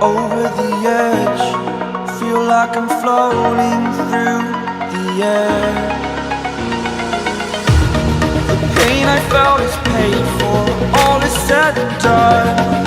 over the edge. Feel like I'm floating through the air. The pain I felt is paid for, all is said and done.